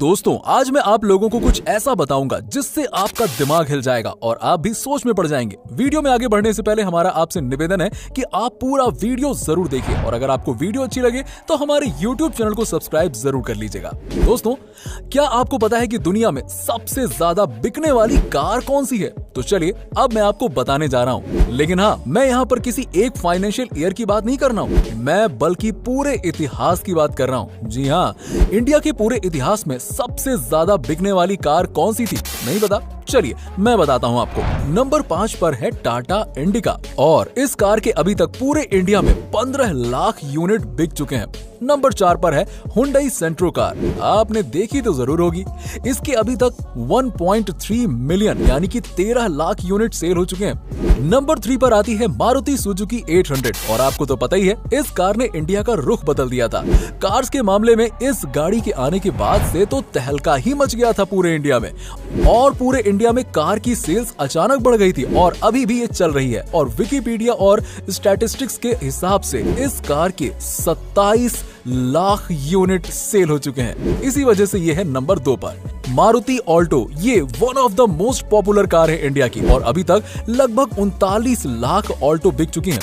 दोस्तों आज मैं आप लोगों को कुछ ऐसा बताऊंगा जिससे आपका दिमाग हिल जाएगा और आप भी सोच में पड़ जाएंगे। वीडियो में आगे बढ़ने से पहले हमारा आपसे निवेदन है कि आप पूरा वीडियो जरूर देखिए और अगर आपको वीडियो अच्छी लगे तो हमारे YouTube चैनल को सब्सक्राइब जरूर कर लीजिएगा। दोस्तों क्या आपको पता है कि दुनिया में सबसे ज्यादा बिकने वाली कार कौन सी है? तो चलिए अब मैं आपको बताने जा रहा हूँ। लेकिन हाँ, मैं यहाँ पर किसी एक फाइनेंशियल ईयर की बात नहीं कर रहा हूँ, मैं बल्कि पूरे इतिहास की बात कर रहा हूँ। जी हाँ, इंडिया के पूरे इतिहास में सबसे ज्यादा बिकने वाली कार कौन सी थी? नहीं पता? चलिए मैं बताता हूँ आपको। नंबर 5 पर है टाटा इंडिका और इस कार के अभी तक पूरे इंडिया में 15 लाख यूनिट बिक चुके हैं। नंबर 4 पर है हुंडई सेंट्रो कार, आपने देखी तो जरूर होगी। इसके अभी तक 1.3 मिलियन यानी कि 13 लाख यूनिट सेल हो चुके हैं। नंबर 3 पर आती है मारुति सुजुकी 800 और आपको तो पता ही है इस कार ने इंडिया का रुख बदल दिया था। कार्स के मामले में इस गाड़ी के आने के बाद से तो तहलका ही मच गया था पूरे इंडिया में और पूरे इंडिया में कार की सेल्स अचानक बढ़ गई थी और अभी भी ये चल रही है। और विकिपीडिया और स्टैटिस्टिक्स के हिसाब से इस कार के 27 लाख यूनिट सेल हो चुके हैं। इसी वजह से ये है नंबर 2 पर। मारुति ऑल्टो ये one of the most popular car है इंडिया की और अभी तक लगभग 39 लाख ऑल्टो बिक चुकी हैं।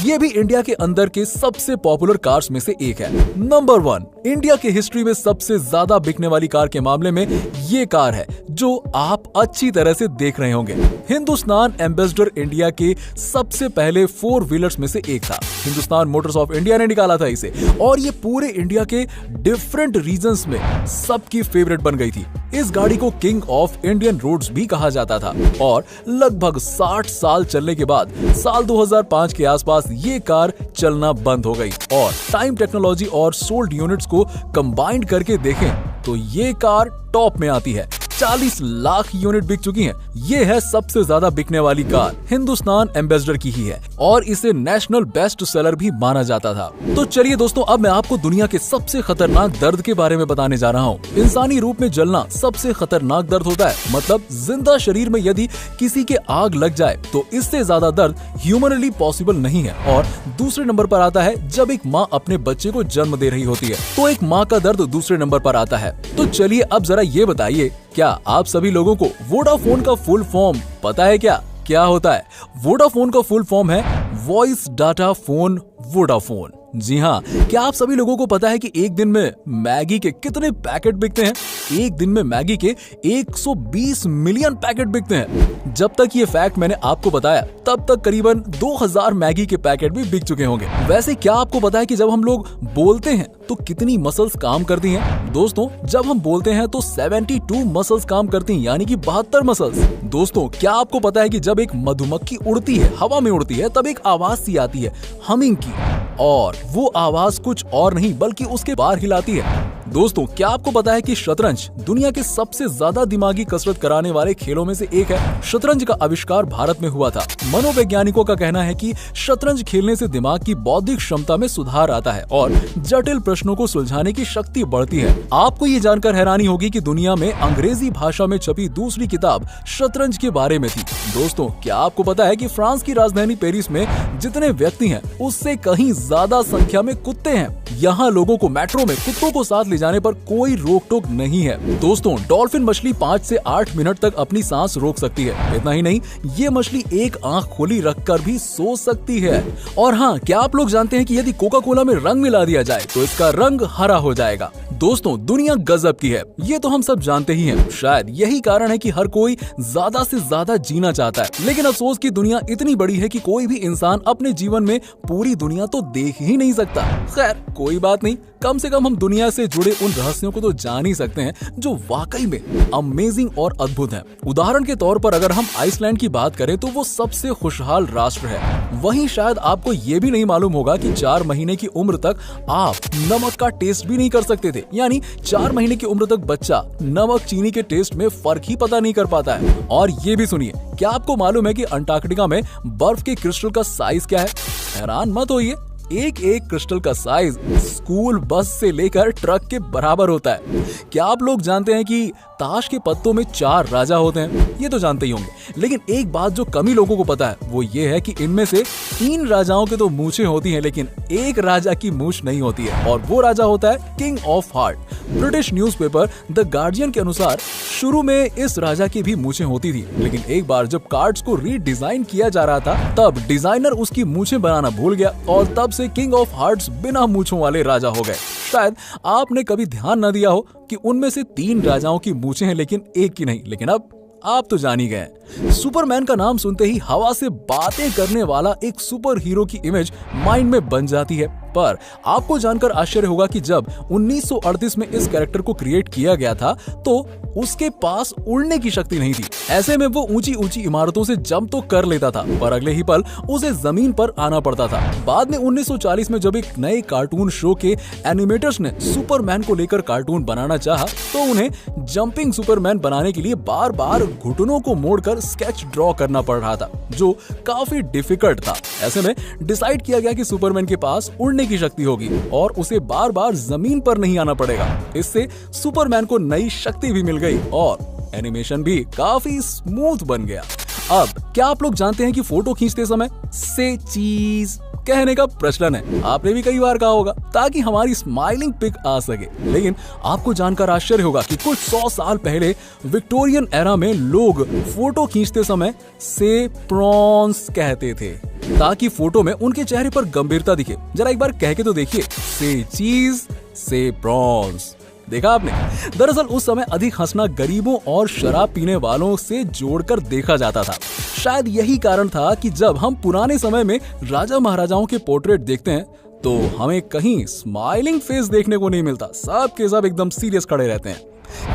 ये भी इंडिया के अंदर के सबसे पॉपुलर कार्स में से एक है। नंबर 1 इंडिया के हिस्ट्री में सबसे ज्यादा बिकने वाली कार के मामले में ये कार है जो आप अच्छी तरह से देख रहे होंगे। हिंदुस्तान एम्बेसडर इंडिया के सबसे पहले 4 व्हीलर्स में से एक था। हिंदुस्तान मोटर्स ऑफ इंडिया ने निकाला था इसे और ये पूरे इंडिया के डिफरेंट रीजन्स में सबकी फेवरेट बन गई थी। इस गाड़ी को किंग ऑफ इंडियन रोड्स भी कहा जाता था और लगभग 60 साल चलने के बाद साल 2005 के आसपास ये कार चलना बंद हो गई और टाइम टेक्नोलॉजी और सोल्ड यूनिट्स को कंबाइंड करके देखें तो ये कार टॉप में आती है। 40 लाख यूनिट बिक चुकी हैं। ये है सबसे ज्यादा बिकने वाली कार, हिंदुस्तान एम्बेसडर की ही है और इसे नेशनल बेस्ट सेलर भी माना जाता था। तो चलिए दोस्तों अब मैं आपको दुनिया के सबसे खतरनाक दर्द के बारे में बताने जा रहा हूँ। इंसानी रूप में जलना सबसे खतरनाक दर्द होता है, मतलब जिंदा शरीर में यदि किसी के आग लग जाए तो इससे ज्यादा दर्द ह्यूमनली पॉसिबल नहीं है। और दूसरे नंबर पर आता है जब एक माँ अपने बच्चे को जन्म दे रही होती है, तो एक माँ का दर्द दूसरे नंबर पर आता है। तो चलिए अब जरा ये बताइए, क्या आप सभी लोगों को वोडाफोन का फुल फॉर्म पता है? क्या होता है? वोडाफोन का फुल फॉर्म है वॉइस डाटा फोन वोडाफोन। जी हाँ, क्या आप सभी लोगों को पता है कि एक दिन में मैगी के कितने पैकेट बिकते हैं? एक दिन में मैगी के 120 मिलियन पैकेट बिकते हैं। जब तक ये फैक्ट मैंने आपको बताया तब तक करीबन 2000 मैगी के पैकेट भी बिक चुके होंगे। वैसे क्या आपको पता है कि जब हम लोग बोलते हैं तो कितनी मसल्स काम करती हैं? दोस्तों जब हम बोलते हैं तो 72 मसल्स काम करती हैं, यानी कि 72 मसल्स। दोस्तों क्या आपको पता है कि जब एक मधुमक्खी उड़ती है, हवा में उड़ती है, तब एक आवाज सी आती है हमिंग की और वो आवाज कुछ और नहीं बल्कि उसके बार हिलाती है। दोस्तों क्या आपको पता है कि शतरंज दुनिया के सबसे ज्यादा दिमागी कसरत कराने वाले खेलों में से एक है? शतरंज का आविष्कार भारत में हुआ था। मनोवैज्ञानिकों का कहना है कि शतरंज खेलने से दिमाग की बौद्धिक क्षमता में सुधार आता है और जटिल प्रश्नों को सुलझाने की शक्ति बढ़ती है। आपको ये जानकर हैरानी होगी कि दुनिया में अंग्रेजी भाषा में छपी दूसरी किताब शतरंज के बारे में थी। दोस्तों क्या आपको पता है कि फ्रांस की राजधानी पेरिस में जितने व्यक्ति हैं उससे कहीं ज्यादा संख्या में कुत्ते हैं। यहाँ लोगों को मेट्रो में कुत्तों को साथ ले जाने पर कोई रोक टोक नहीं है। दोस्तों डॉल्फिन मछली 5 से 8 मिनट तक अपनी सांस रोक सकती है। इतना ही नहीं, ये मछली एक आंख खोली रखकर भी सो सकती है। और हाँ, क्या आप लोग जानते हैं कि यदि कोका कोला में रंग मिला दिया जाए तो इसका रंग हरा हो जाएगा। दोस्तों दुनिया गजब की है, ये तो हम सब जानते ही हैं। शायद यही कारण है कि हर कोई ज्यादा से ज्यादा जीना चाहता है, लेकिन अफसोस की दुनिया इतनी बड़ी है कि कोई भी इंसान अपने जीवन में पूरी दुनिया तो देख ही नहीं सकता। खैर कोई बात नहीं, कम से कम हम दुनिया से जुड़े उन रहस्यों को तो जान ही सकते हैं जो वाकई में अमेजिंग और अद्भुत हैं। उदाहरण के तौर पर अगर हम आइसलैंड की बात करें तो वो सबसे खुशहाल राष्ट्र है। वहीं शायद आपको ये भी नहीं मालूम होगा कि 4 महीने की उम्र तक आप नमक का टेस्ट भी नहीं कर सकते थे, यानी 4 महीने की उम्र तक बच्चा नमक चीनी के टेस्ट में फर्क ही पता नहीं कर पाता है। और ये भी सुनिए, क्या आपको मालूम है कि अंटार्कटिका में बर्फ के क्रिस्टल का साइज क्या है? हैरान मत होइए, एक क्रिस्टल का साइज स्कूल बस से लेकर ट्रक के बराबर होता है। क्या आप लोग जानते हैं कि ताश के पत्तों में 4 राजा होते हैं, ये तो जानते ही होंगे। लेकिन एक बात जो कम ही लोगों को पता है वो ये है कि इनमें से 3 राजाओं के तो मूछें होती हैं, लेकिन एक राजा की मूछ नहीं होती है, और वो राजा होता है king of heart. British newspaper the guardian के अनुसार शुरू में इस राजा की भी मूछें होती थी, लेकिन एक बार जब कार्ड्स को रीडिजाइन किया जा रहा था तब डिजाइनर उसकी मूछें बनाना भूल गया और तब से किंग ऑफ हार्ट्स बिना मूछों वाले राजा हो गए। शायद आपने कभी ध्यान न दिया हो कि उनमें से 3 राजाओं की मूछें हैं लेकिन एक की नहीं, लेकिन अब आप तो जान ही गए। सुपरमैन का नाम सुनते ही हवा से बातें करने वाला एक सुपर हीरो की इमेज माइंड में बन जाती है, पर आपको जानकर आश्चर्य होगा कि जब 1938 में इस कैरेक्टर को क्रिएट किया गया था तो उसके पास उड़ने की शक्ति नहीं थी। ऐसे में वो ऊंची ऊंची इमारतों से जंप तो कर लेता था, पर अगले ही पल उसे जमीन पर आना पड़ता था। बाद में 1940 में जब एक नए कार्टून शो के एनिमेटर्स ने सुपरमैन को लेकर कार्टून बनाना चाहा तो उन्हें जंपिंग सुपरमैन बनाने के लिए बार बार घुटनों को मोड़कर स्केच ड्रॉ करना पड़ रहा था, जो काफी डिफिकल्ट था। ऐसे में डिसाइड किया गया कि सुपरमैन के पास उड़ने की शक्ति होगी और उसे बार बार जमीन पर नहीं आना पड़ेगा। इससे सुपरमैन को नई शक्ति भी मिल गई और एनिमेशन भी काफी स्मूथ बन गया। अब क्या आप लोग जानते हैं कि फोटो खींचते समय से चीज कहने का प्रचलन है? आपने भी कई बार कहा होगा ताकि हमारी स्माइलिंग पिक आ सके। लेकिन आपको जानकर आश्चर्य होगा कि कुछ 100 साल पहले विक्टोरियन एरा में लोग फोटो खींचते समय से प्रॉन्स कहते थे ताकि फोटो में उनके चेहरे पर गंभीरता दिखे। जरा एक बार कह के तो देखिए, से चीज से प्रॉन्स। देखा आपने? दरअसल उस समय अधिक हंसना गरीबों और शराब पीने वालों से जोड़कर देखा जाता था। शायद यही कारण था कि जब हम पुराने समय में राजा महाराजाओं के पोर्ट्रेट देखते हैं तो हमें कहीं स्माइलिंग फेस देखने को नहीं मिलता, सब के सब एकदम सीरियस खड़े रहते हैं।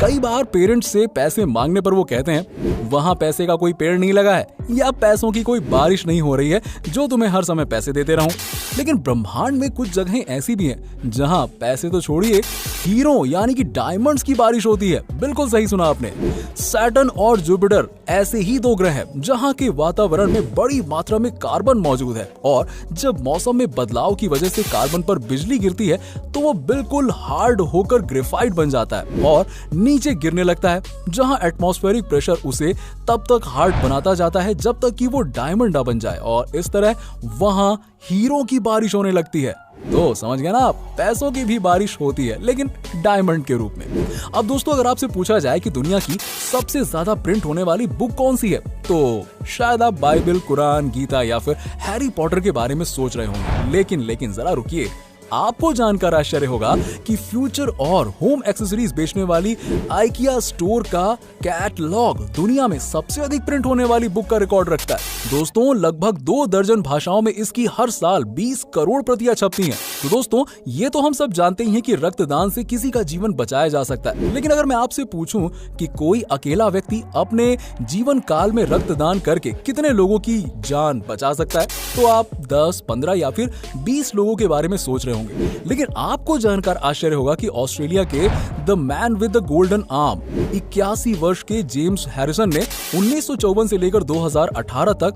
कई बार पेरेंट्स से पैसे मांगने पर वो कहते हैं वहां पैसे का कोई पेड़ नहीं लगा है या पैसों की कोई बारिश नहीं हो रही है जो तुम्हें हर समय पैसे देते रहूं। लेकिन ब्रह्मांड में कुछ जगहें ऐसी भी हैं जहां पैसे तो छोड़िए, हीरो यानी कि डायमंड्स की बारिश होती है। बिल्कुल सही सुना आपने। सैटर्न और जुपिटर ऐसे ही 2 ग्रह हैं जहां के वातावरण में बड़ी मात्रा में कार्बन मौजूद है और जब मौसम में बदलाव की वजह से कार्बन पर बिजली गिरती है तो वो बिल्कुल हार्ड होकर ग्रेफाइट बन जाता है और नीचे गिरने लगता है, जहां एटमॉस्फेरिक प्रेशर उसे तब तक हार्ड बनाता जाता है जब तक कि वो डायमंड ना बन जाए और इस तरह वहां हीरो की बारिश होने लगती है। तो समझ गए ना आप, पैसों की भी बारिश होती है लेकिन डायमंड के रूप में। अब दोस्तों अगर आपसे पूछा जाए कि दुनिया की सबसे ज्यादा प्रिंट होने वाली बुक कौन सी है तो शायद आप बाइबल, कुरान, गीता या फिर हैरी पॉटर के बारे में सोच रहे होंगे। लेकिन जरा रुकिए, आपको जानकर आश्चर्य होगा कि फ्यूचर और होम एक्सेसरीज बेचने वाली आइकिया स्टोर का कैटलॉग दुनिया में सबसे अधिक प्रिंट होने वाली बुक का रिकॉर्ड रखता है। दोस्तों लगभग 2 दर्जन भाषाओं में इसकी हर साल 20 करोड़ प्रतियां छपती हैं। तो दोस्तों ये तो हम सब जानते ही हैं कि रक्तदान से किसी का जीवन बचाया जा सकता है, लेकिन अगर मैं आपसे पूछूं कि कोई अकेला व्यक्ति अपने जीवन काल में रक्तदान करके कितने लोगों की जान बचा सकता है तो आप 10, 15 या फिर 20 लोगों के बारे में सोच रहे होंगे। लेकिन आपको जानकर आश्चर्य होगा कि ऑस्ट्रेलिया के the man with the golden arm 81 वर्ष के जेम्स हैरिसन ने 1954 से लेकर 2018 तक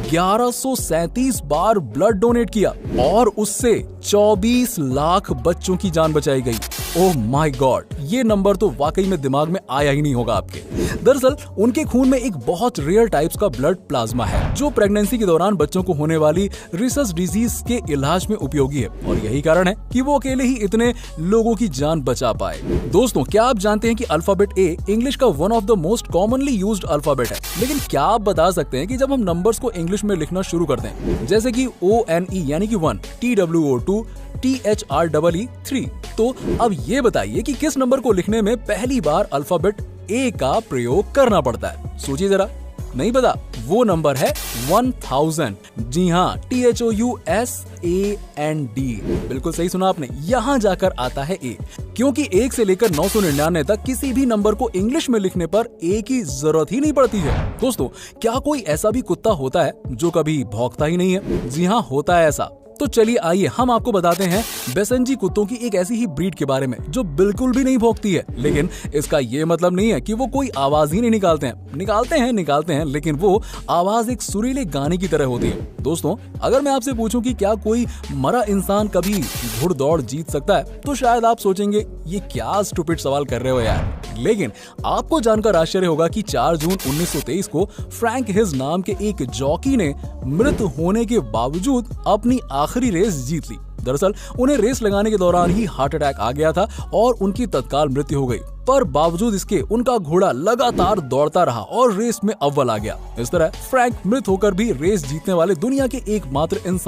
1137 बार ब्लड डोनेट किया और उससे 24 लाख बच्चों की जान बचाई गई। ओह माय गॉड, ये नंबर तो वाकई में दिमाग में आया ही नहीं होगा आपके। दरअसल उनके खून में एक बहुत रेयर टाइप्स का ब्लड प्लाज्मा है जो प्रेगनेंसी के दौरान बच्चों को होने वाली रिसस डिजीज के इलाज में उपयोगी है और यही कारण है कि वो अकेले ही इतने लोगों की जान बचा पाए। दोस्तों क्या आप जानते हैं कि अल्फाबेट ए इंग्लिश का one of the most commonly used alphabet है? लेकिन क्या आप बता सकते हैं कि जब हम नंबर्स को इंग्लिश में लिखना शुरू करते हैं जैसे कि ONE यानी कि 1, TWO 2, THREE 3, तो अब ये बताइए कि किस नंबर को लिखने में पहली बार अल्फाबेट ए का प्रयोग करना पड़ता है? सोचिए जरा। नहीं पता? वो नंबर है 1000। जी हाँ, THOUSAND। बिल्कुल सही सुना आपने, यहाँ जाकर आता है ए, क्योंकि 1 से लेकर 999 तक किसी भी नंबर को इंग्लिश में लिखने पर ए की जरूरत ही नहीं पड़ती है। दोस्तों क्या कोई ऐसा भी कुत्ता होता है जो कभी भौंकता ही नहीं है? जी हाँ, होता है ऐसा। तो चलिए आइए हम आपको बताते हैं बेसेंजी कुत्तों की एक ऐसी ही ब्रीड के बारे में जो बिल्कुल भी नहीं भौंकती है, लेकिन इसका ये मतलब नहीं है कि वो कोई आवाज ही नहीं निकालते हैं लेकिन वो आवाज एक सुरीले गाने की तरह होती है। दोस्तों, अगर मैं आपसे पूछूं कि क्या कोई मरा इंसान कभी घुड़दौड़ जीत सकता है, तो शायद आप सोचेंगे ये क्या स्टूपिड सवाल कर रहे हो यार। लेकिन आपको जानकर आश्चर्य होगा कि 4 जून 1923 को फ्रैंक हिज नाम के एक जॉकी ने मृत होने के बावजूद अपनी आखिरी रेस जीत ली। दरअसल उन्हें रेस लगाने के दौरान ही हार्ट अटैक आ गया था और उनकी तत्काल मृत्यु हो गई, पर बावजूद इसके उनका घोड़ा लगातार दौड़ता रहा और रेस में अव्वल आ गया। इस तरह फ्रैंक मृत होकर भी रेस जीतने वाले दुनिया के एकमात्र इंसान